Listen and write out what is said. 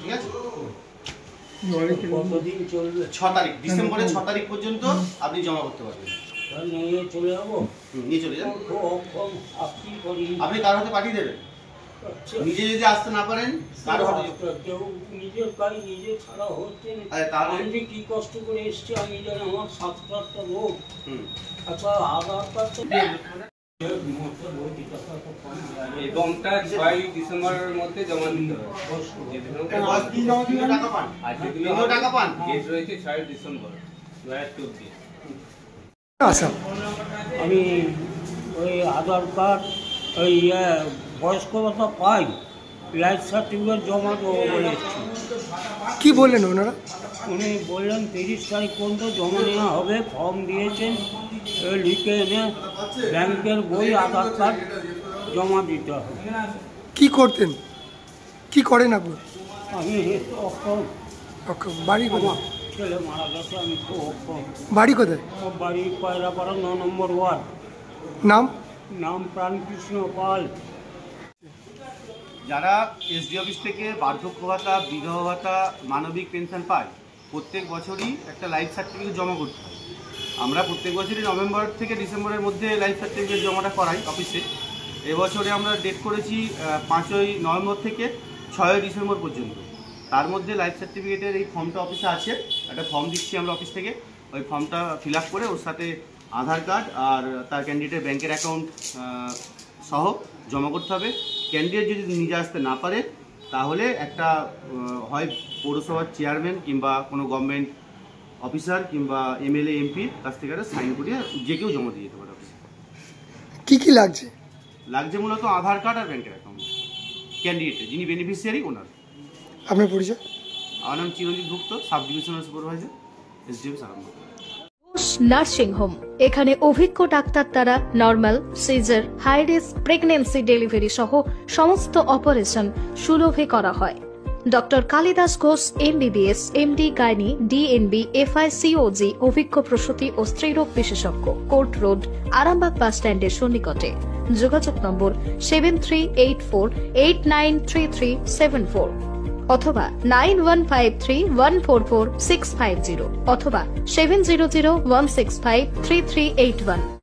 ঠিক আছে? কতদিন চলবে? 6 তারিখ, ডিসেম্বরের 6 তারিখ পর্যন্ত আপনি জমা করতে পারবেন। নিয়ে চলে যাবো? নিয়ে চলে যান। আপনি কার হাতে পাঠিয়ে দেবেন। নিজে যদি আসতে না পারেন কারো হাতে কেউ নিজের কাজ নিজে ছাড়া হচ্ছে না। তাহলে আমি কি কষ্ট করে এসছি আমি জানি, আমার 7-8টা লোক। আচ্ছা আধার কার্ড এবংটা 6 ডিসেম্বরের মধ্যে জমা দিতে হবে। টাকা পান, টাকা পান। ডেট রয়েছে 6 ডিসেম্বর 2024। আমি ওই আধার কার্ড ওই বয়স্ক ভাতা পাই, লাইফ সার্টিফিকেট জমা দেবো বলে এসেছি। কি বললেন ওনারা? উনি বললেন 30 তারিখ পর্যন্ত জমা নেওয়া হবে, ফর্ম দিয়েছেন, লিখে এনে ব্যাংকের বই আধার কার্ড জমা দিতে হবে। কি করতেন, কি করেন আপনি? আমি অক্ষম, বাড়ি আমার কোথায়? ছেলে মারা গেছে, আমি খুব অক্ষম। বাড়ি কোথায়? বাড়ি পায়রাপাড়া 9 নম্বর ওয়ার্ড। নাম? নাম প্রাণকৃষ্ণ পাল। যারা এসডি অফিস থেকে বার্ধক্য ভাতা, বিধবা ভাতা, মানবিক পেনশন পায়, প্রত্যেক বছরই একটা লাইফ সার্টিফিকেট জমা করতে হয়। আমরা প্রত্যেক বছরই নভেম্বর থেকে ডিসেম্বরের মধ্যে লাইফ সার্টিফিকেট জমাটা করাই অফিসে। এবছরে আমরা ডেট করেছি 5ই নভেম্বর থেকে 6ই ডিসেম্বর পর্যন্ত। তার মধ্যে লাইফ সার্টিফিকেটের এই ফর্মটা অফিসে আছে, একটা ফর্ম দিচ্ছি আমরা অফিস থেকে। ওই ফর্মটা ফিল আপ করে ওর সাথে আধার কার্ড আর তার ক্যান্ডিডেটের ব্যাংকের অ্যাকাউন্ট সহ জমা করতে হবে। ক্যান্ডিডেট যদি নিজে আসতে না পারে তাহলে একটা হয় পৌরসভার চেয়ারম্যান কিংবা কোনো গভর্নমেন্ট অফিসার কিংবা এমএলএ এমপির কাছ থেকে একটা সাইন করিয়ে যে কেউ জমা দিয়ে যেতে পারে অফিসে। কি কি লাগছে? লাগছে মূলত আধার কার্ড আর ব্যাংকের অ্যাকাউন্ট ক্যান্ডিডেটের, যিনি বেনিফিশিয়ারি ওনার। আপনার পরিচয়? আমার নাম Chiranjit Gupta, sub divisional supervisor, SDM Serampore. Nursing home, এখানে অভিজ্ঞ ডাক্তার দ্বারা normal, caesar, high risk pregnancy, delivery সহ সমস্ত অপারেশন সুলভে করা হয়। Doctor Kalidas Ghosh MBBS, MD gynae, DNB, FICOG, অভিজ্ঞ প্রসূতি ও স্ত্রীরোগ বিশেষজ্ঞ, কোর্ট রোড, আরামবাগ বাস স্ট্যান্ডের সন্নিকটে। যোগাযোগ নম্বর 7384893374 অথবা 9153144650 অথবা 7001653381।